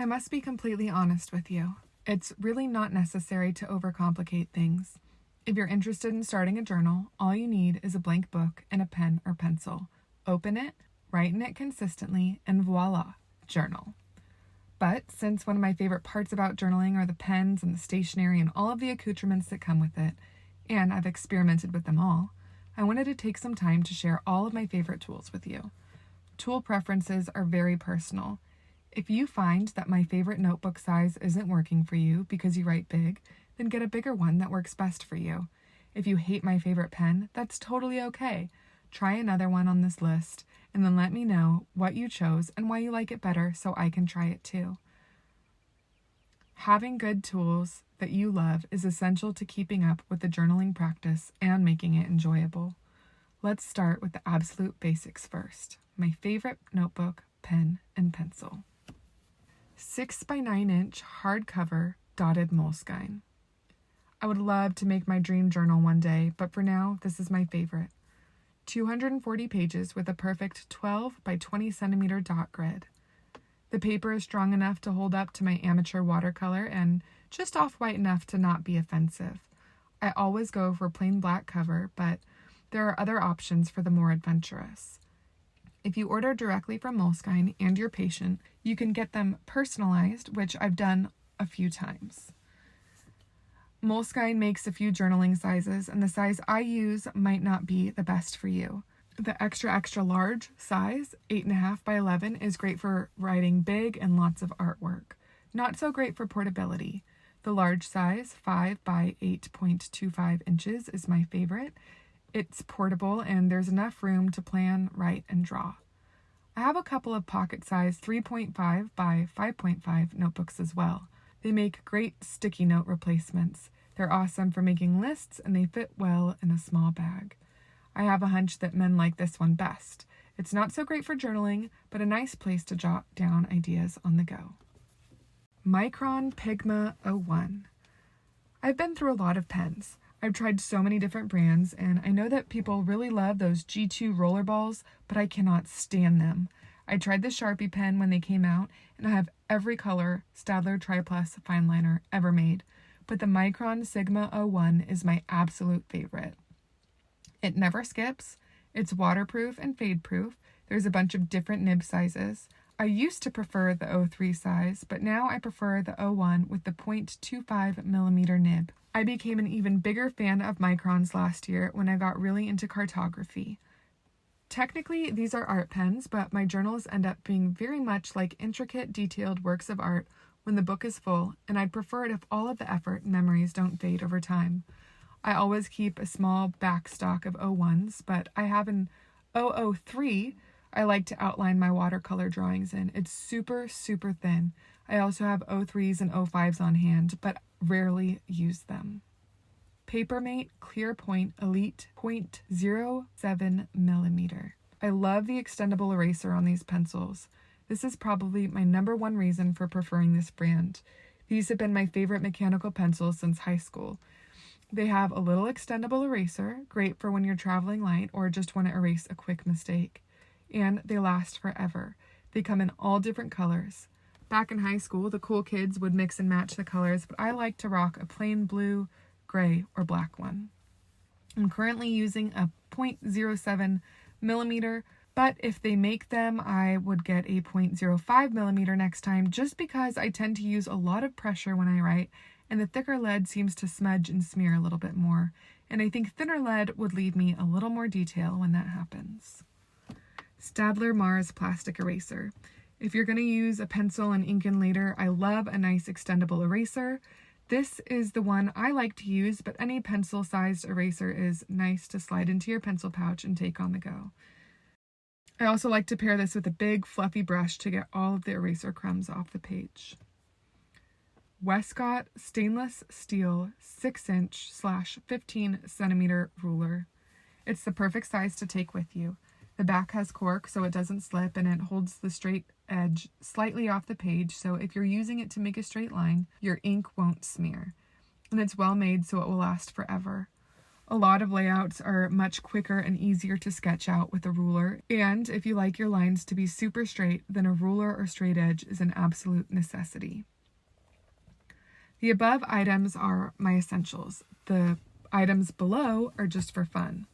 I must be completely honest with you. It's really not necessary to overcomplicate things. If you're interested in starting a journal, all you need is a blank book and a pen or pencil. Open it, write in it consistently, and voila, journal. But since one of my favorite parts about journaling are the pens and the stationery and all of the accoutrements that come with it, and I've experimented with them all, I wanted to take some time to share all of my favorite tools with you. Tool preferences are very personal. If you find that my favorite notebook size isn't working for you because you write big, then get a bigger one that works best for you. If you hate my favorite pen, that's totally okay. Try another one on this list, and then let me know what you chose and why you like it better so I can try it too. Having good tools that you love is essential to keeping up with the journaling practice and making it enjoyable. Let's start with the absolute basics first. My favorite notebook, pen, and pencil. 6 by 9 inch hardcover dotted Moleskine. I would love to make my dream journal one day, but for now, this is my favorite. 240 pages with a perfect 12 by 20 centimeter dot grid. The paper is strong enough to hold up to my amateur watercolor and just off-white enough to not be offensive. I always go for plain black cover, but there are other options for the more adventurous. If you order directly from Moleskine and you're patient, you can get them personalized, which I've done a few times. Moleskine makes a few journaling sizes, and the size I use might not be the best for you. The extra large size, 8.5 by 11, is great for writing big and lots of artwork. Not so great for portability. The large size, 5 by 8.25 inches, is my favorite. It's portable and there's enough room to plan, write, and draw. I have a couple of pocket size 3.5 by 5.5 notebooks as well. They make great sticky note replacements. They're awesome for making lists and they fit well in a small bag. I have a hunch that men like this one best. It's not so great for journaling, but a nice place to jot down ideas on the go. Micron Pigma 01. I've been through a lot of pens. I've tried so many different brands, and I know that people really love those G2 rollerballs, but I cannot stand them. I tried the Sharpie pen when they came out, and I have every color Staedtler Triplus fine liner ever made, but the Micron Sigma 01 is my absolute favorite. It never skips, it's waterproof and fade-proof, there's a bunch of different nib sizes. I used to prefer the 03 size, but now I prefer the 01 with the 0.25 millimeter nib. I became an even bigger fan of Microns last year when I got really into cartography. Technically, these are art pens, but my journals end up being very much like intricate, detailed works of art when the book is full, and I'd prefer it if all of the effort and memories don't fade over time. I always keep a small back stock of 01s, but I have an 003 I like to outline my watercolor drawings in. It's super, super thin. I also have 03s and 05s on hand, but rarely use them. Papermate Clear Point Elite 0.07 millimeter. I love the extendable eraser on these pencils. This is probably my number one reason for preferring this brand. These have been my favorite mechanical pencils since high school. They have a little extendable eraser, great for when you're traveling light or just want to erase a quick mistake. And they last forever. They come in all different colors. Back in high school, the cool kids would mix and match the colors, but I like to rock a plain blue, gray, or black one. I'm currently using a 0.07 millimeter, but if they make them, I would get a 0.05 millimeter next time just because I tend to use a lot of pressure when I write, and the thicker lead seems to smudge and smear a little bit more. And I think thinner lead would leave me a little more detail when that happens. Staedtler Mars Plastic Eraser. If you're going to use a pencil and ink in later, I love a nice extendable eraser. This is the one I like to use, but any pencil-sized eraser is nice to slide into your pencil pouch and take on the go. I also like to pair this with a big fluffy brush to get all of the eraser crumbs off the page. Westcott Stainless Steel 6-inch/15 centimeter ruler. It's the perfect size to take with you. The back has cork so it doesn't slip, and it holds the straight edge slightly off the page, so if you're using it to make a straight line, your ink won't smear. And it's well made so it will last forever. A lot of layouts are much quicker and easier to sketch out with a ruler, and if you like your lines to be super straight, then a ruler or straight edge is an absolute necessity. The above items are my essentials. The items below are just for fun.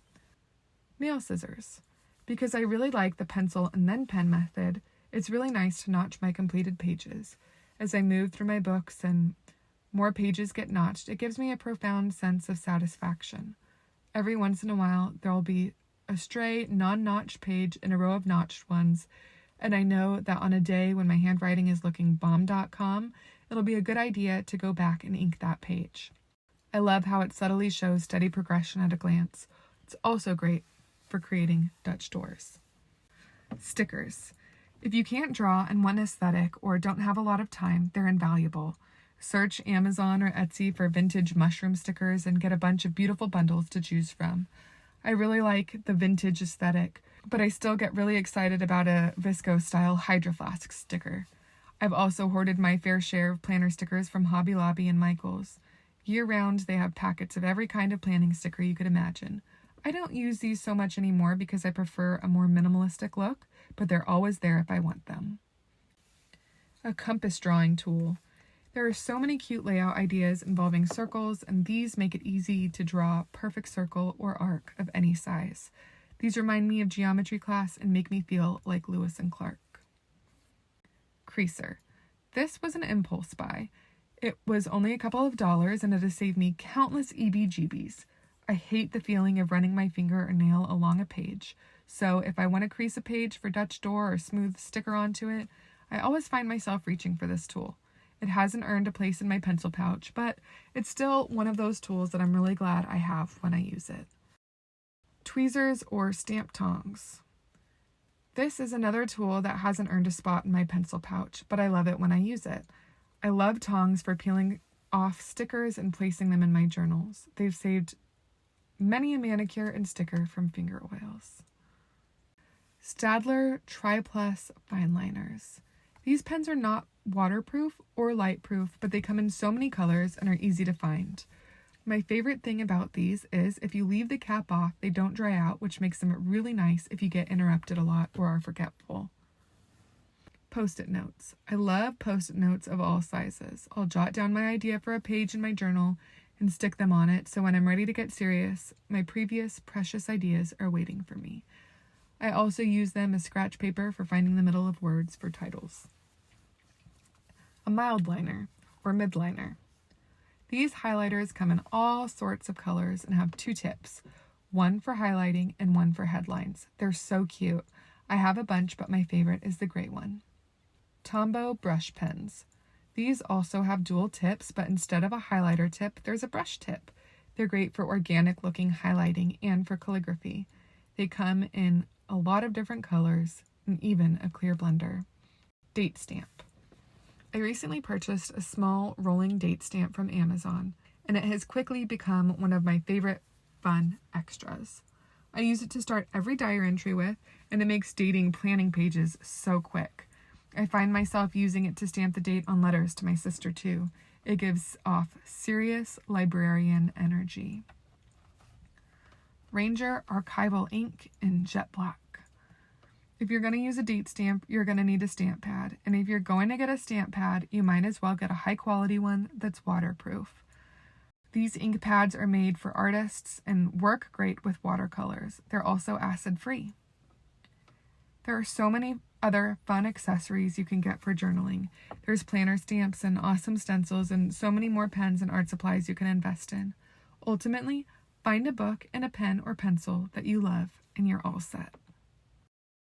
Nail scissors. Because I really like the pencil and then pen method, it's really nice to notch my completed pages. As I move through my books and more pages get notched, it gives me a profound sense of satisfaction. Every once in a while, there will be a stray, non-notched page in a row of notched ones, and I know that on a day when my handwriting is looking bomb.com, it'll be a good idea to go back and ink that page. I love how it subtly shows steady progression at a glance. It's also great for creating Dutch doors. Stickers. If you can't draw and want aesthetic or don't have a lot of time, they're invaluable. Search Amazon or Etsy for vintage mushroom stickers and get a bunch of beautiful bundles to choose from. I really like the vintage aesthetic, but I still get really excited about a Visco style Hydro Flask sticker. I've also hoarded my fair share of planner stickers from Hobby Lobby and Michaels. Year-round, they have packets of every kind of planning sticker you could imagine. I don't use these so much anymore because I prefer a more minimalistic look, but they're always there if I want them. A compass drawing tool. There are so many cute layout ideas involving circles, and these make it easy to draw a perfect circle or arc of any size. These remind me of geometry class and make me feel like Lewis and Clark. Creaser. This was an impulse buy. It was only a couple of dollars and it has saved me countless EBGBs. I hate the feeling of running my finger or nail along a page, so if I want to crease a page for Dutch door or smooth sticker onto it, I always find myself reaching for this tool. It hasn't earned a place in my pencil pouch, but it's still one of those tools that I'm really glad I have when I use it. Tweezers or stamp tongs. This is another tool that hasn't earned a spot in my pencil pouch, but I love it when I use it. I love tongs for peeling off stickers and placing them in my journals. They've saved many a manicure and sticker from finger oils. Staedtler Tri-Plus Fine Liners. These pens are not waterproof or lightproof, but they come in so many colors and are easy to find. My favorite thing about these is if you leave the cap off, they don't dry out, which makes them really nice if you get interrupted a lot or are forgetful. Post-it notes. I love post-it notes of all sizes. I'll jot down my idea for a page in my journal and stick them on it, so when I'm ready to get serious, my previous precious ideas are waiting for me. I also use them as scratch paper for finding the middle of words for titles. A mild liner, or midliner. These highlighters come in all sorts of colors and have two tips, one for highlighting and one for headlines. They're so cute. I have a bunch, but my favorite is the gray one. Tombow brush pens. These also have dual tips, but instead of a highlighter tip, there's a brush tip. They're great for organic looking highlighting and for calligraphy. They come in a lot of different colors and even a clear blender. Date stamp. I recently purchased a small rolling date stamp from Amazon, and it has quickly become one of my favorite fun extras. I use it to start every diary entry with, and it makes dating planning pages so quick. I find myself using it to stamp the date on letters to my sister too. It gives off serious librarian energy. Ranger Archival ink in jet black. If you're going to use a date stamp, you're going to need a stamp pad. And if you're going to get a stamp pad, you might as well get a high quality one that's waterproof. These ink pads are made for artists and work great with watercolors. They're also acid free. There are so many other fun accessories you can get for journaling. There's planner stamps and awesome stencils and so many more pens and art supplies you can invest in. Ultimately, find a book and a pen or pencil that you love and you're all set.